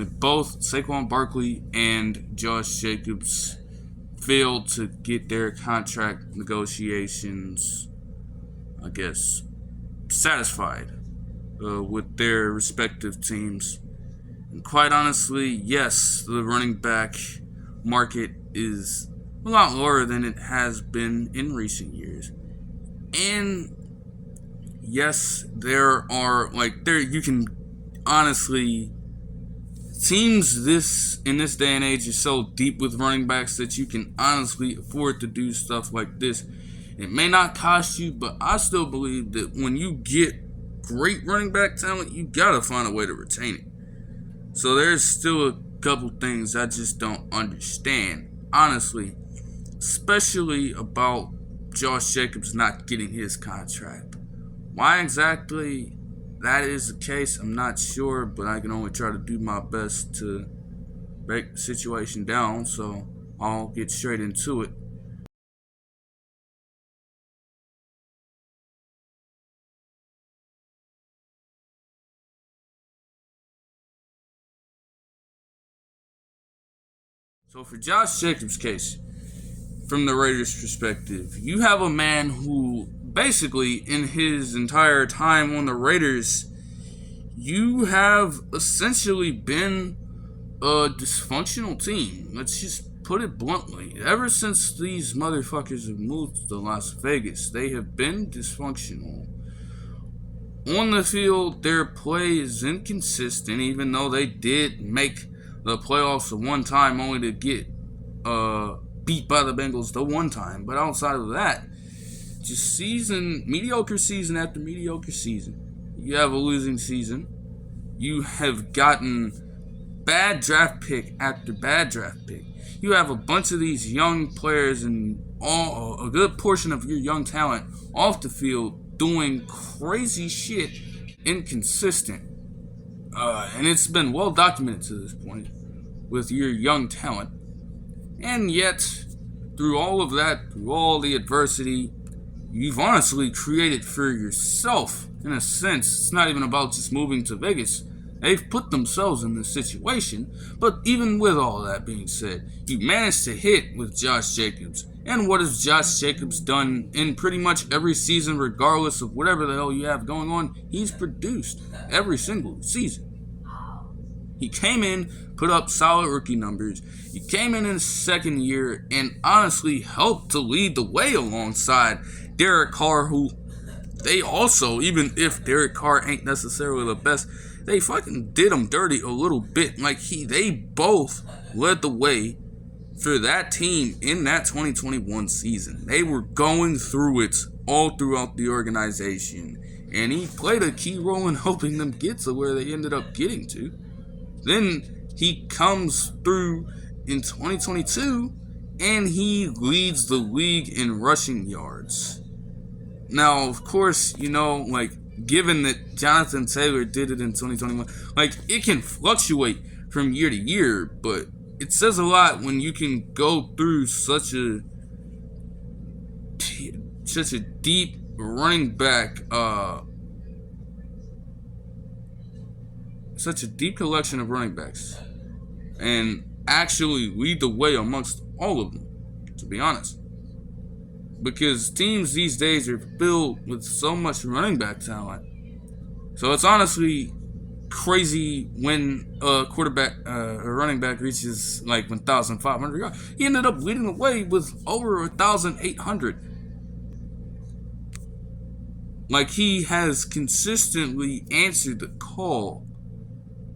with both Saquon Barkley and Josh Jacobs failed to get their contract negotiations, I guess, satisfied with their respective teams. And quite honestly, yes, the running back market is a lot lower than it has been in recent years. And yes, there are you can honestly, teams in this day and age are so deep with running backs that you can honestly afford to do stuff like this. It may not cost you, but I still believe that when you get great running back talent, you gotta find a way to retain it. So there's still a couple things I just don't understand, honestly, especially about Josh Jacobs not getting his contract. Why exactly that is the case, I'm not sure, but I can only try to do my best to break the situation down, so I'll get straight into it. So for Josh Jacobs' case, from the Raiders' perspective, you have a man who basically in his entire time on the Raiders, you have essentially been a dysfunctional team. Let's just put it bluntly. Ever since these motherfuckers have moved to Las Vegas, they have been dysfunctional. On the field, their play is inconsistent, even though they did make the playoffs the one time, only to get beat by the Bengals the one time. But outside of that, just mediocre season after mediocre season. You have a losing season. You have gotten bad draft pick after bad draft pick. You have a bunch of these young players and a good portion of your young talent off the field doing crazy shit, inconsistent. And it's been well documented to this point with your young talent. And yet, through all of that, through all the adversity, you've honestly created for yourself, in a sense. It's not even about just moving to Vegas. They've put themselves in this situation. But even with all that being said, you managed to hit with Josh Jacobs. And what has Josh Jacobs done in pretty much every season, regardless of whatever the hell you have going on? He's produced every single season. He came in, put up solid rookie numbers. He came in his second year and honestly helped to lead the way alongside Derek Carr, who they also, even if Derek Carr ain't necessarily the best, they fucking did him dirty a little bit. They both led the way for that team in that 2021 season. They were going through it all throughout the organization, and he played a key role in helping them get to where they ended up getting to. Then he comes through in 2022 and he leads the league in rushing yards. Now, of course, given that Jonathan Taylor did it in 2021, it can fluctuate from year to year, but it says a lot when you can go through such a deep running back, such a deep collection of running backs, and actually lead the way amongst all of them, to be honest. Because teams these days are filled with so much running back talent. So it's honestly crazy when a running back reaches 1,500 yards. He ended up leading the way with over 1,800. He has consistently answered the call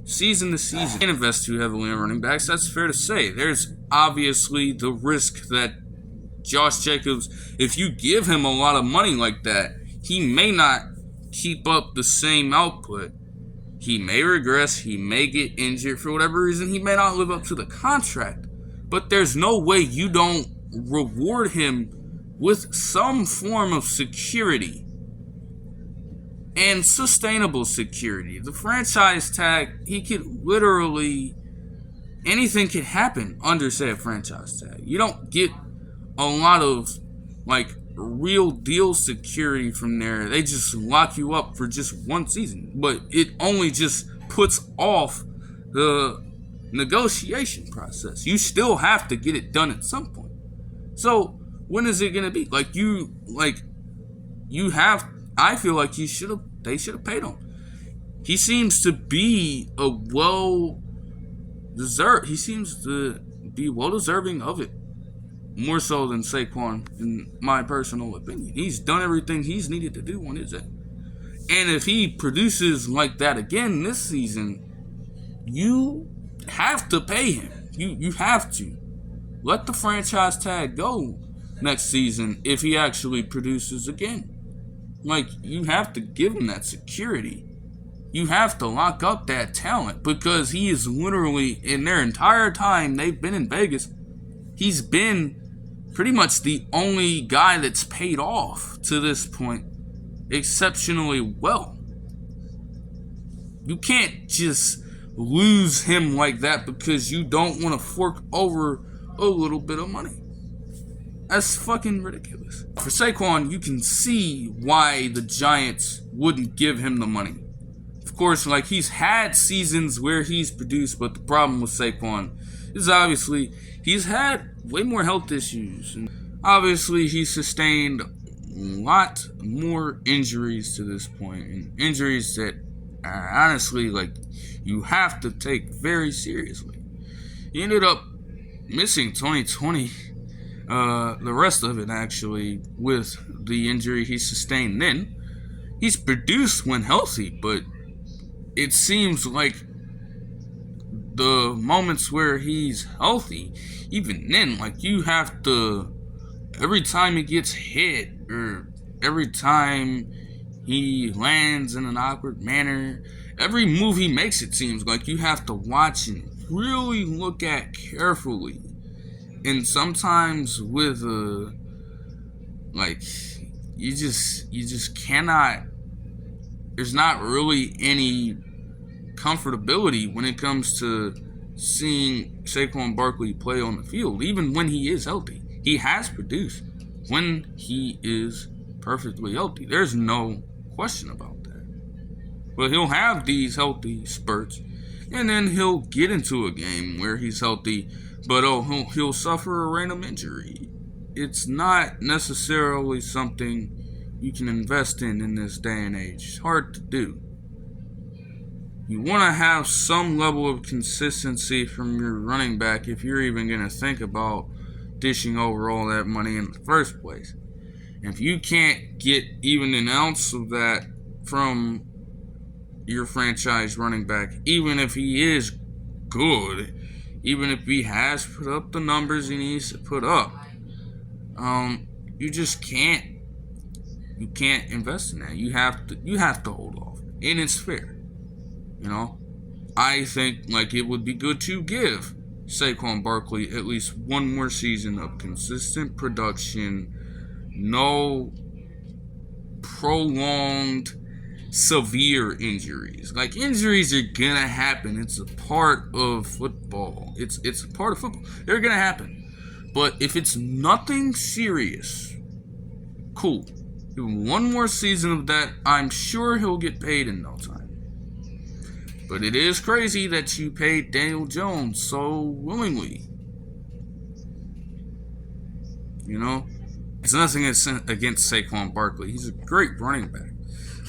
season to season. You can't invest too heavily in running backs, that's fair to say. There's obviously the risk that Josh Jacobs, if you give him a lot of money like that, he may not keep up the same output. He may regress, he may get injured for whatever reason, he may not live up to the contract. But there's no way you don't reward him with some form of security. And sustainable security. The franchise tag, he could literally, anything could happen under, say, a franchise tag. You don't get a lot of, real deal security from there. They just lock you up for just one season. But it only just puts off the negotiation process. You still have to get it done at some point. So when is it gonna be? I feel like they should have paid him. He seems to be he seems to be well deserving of it. More so than Saquon, in my personal opinion. He's done everything he's needed to do on his end. And if he produces like that again this season, you have to pay him. You have to. Let the franchise tag go next season if he actually produces again. You have to give him that security. You have to lock up that talent because he is literally, in their entire time they've been in Vegas, he's been pretty much the only guy that's paid off to this point exceptionally well. You can't just lose him like that because you don't want to fork over a little bit of money. That's fucking ridiculous. For Saquon, you can see why the Giants wouldn't give him the money. Of course, he's had seasons where he's produced, but the problem with Saquon is obviously he's had way more health issues. And obviously, he's sustained a lot more injuries to this point. And injuries that are honestly, you have to take very seriously. He ended up missing 2020. The rest of it, actually, with the injury he sustained then. He's produced when healthy, but it seems like the moments where he's healthy, even then, you have to, every time he gets hit, or every time he lands in an awkward manner, every move he makes, it seems like you have to watch and really look at carefully. And sometimes with you just cannot, there's not really any comfortability when it comes to seeing Saquon Barkley play on the field, even when he is healthy. He has produced when he is perfectly healthy. There's no question about that. But he'll have these healthy spurts, and then he'll get into a game where he's healthy, but he'll suffer a random injury. It's not necessarily something you can invest in this day and age. It's hard to do. You want to have some level of consistency from your running back if you're even going to think about dishing over all that money in the first place. And if you can't get even an ounce of that from your franchise running back, even if he is good, even if he has put up the numbers he needs to put up, you just can't. You can't invest in that. You have to hold off, and it's fair. I think it would be good to give Saquon Barkley at least one more season of consistent production, no prolonged severe injuries. Injuries are gonna happen. It's a part of football. It's a part of football. They're gonna happen. But if it's nothing serious, cool. Give him one more season of that. I'm sure he'll get paid in no time. But it is crazy that you paid Daniel Jones so willingly. It's nothing against Saquon Barkley. He's a great running back.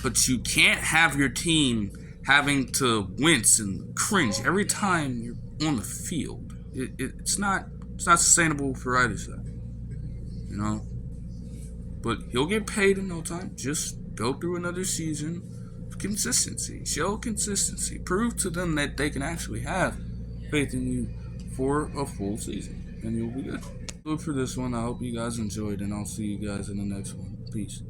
But you can't have your team having to wince and cringe every time you're on the field. It's not sustainable for either side. But he'll get paid in no time. Just go through another season of consistency. Show consistency. Prove to them that they can actually have faith in you for a full season. And you'll be good. Look for this one. I hope you guys enjoyed, and I'll see you guys in the next one. Peace.